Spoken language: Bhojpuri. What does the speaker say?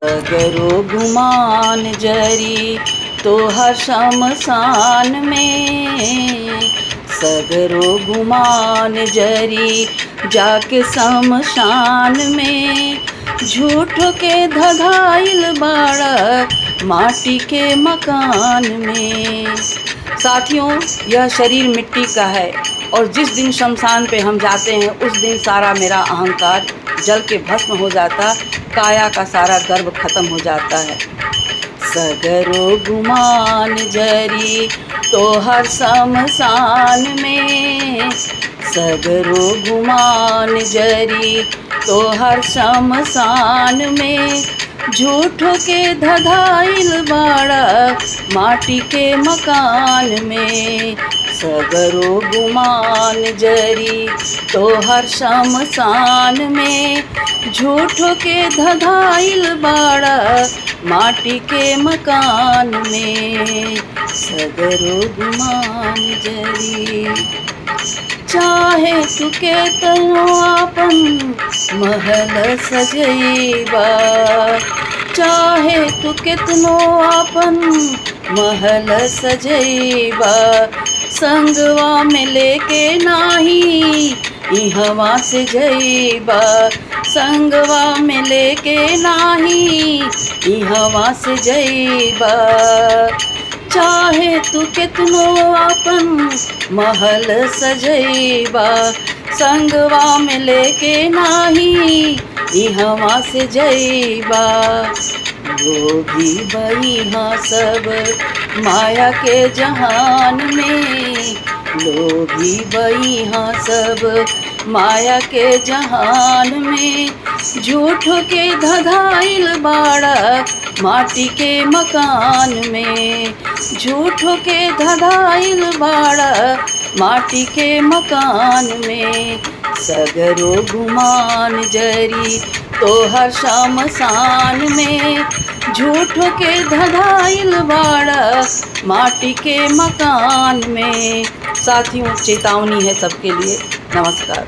अगरो गुमान जरी तो हर शमशान में, सगरो गुमान जरी जाके शमशान में, झूठ के धधाइल बाड़ा माटी के मकान में। साथियों, यह शरीर मिट्टी का है और जिस दिन शमशान पे हम जाते हैं उस दिन सारा मेरा अहंकार जल के भस्म हो जाता, काया का सारा गर्व खत्म हो जाता है। सगरो गुमान जरी तो हर शमशान में, सगरो गुमान जरी तो हर शमशान में, झूठ के धधाइल बाड़ा माटी के मकान में। सगरो गुमान जरी तो हर शमशान में, झूठ के धधाइल बाड़ा माटी के मकान में। सगरो गुमान जरी चाहे तू केतनो आपन महल सजैबा, चाहे तू केतनो आपन महल सजैबा, संगवा में लेके नाही इहवा से जैबा, संगवा में लेके नाही इहवा से जैबा। चाहे तू कितनो अपन महल सजैबा, संगवा में लेके नाही इहवा से जैबा। लोभी बइहा सब माया के जहान में, लोभी बइहा सब माया के जहान में, झूठ के धधाइल बाड़ा माटी के मकान में, झूठ के धधाइल बाड़ा माटी के मकान में। सगरो गुमान जरी तो हर शमशान में, झूठ के धधाइल बाड़ा माटी के मकान में। साथियों, चेतावनी है सबके लिए। नमस्कार।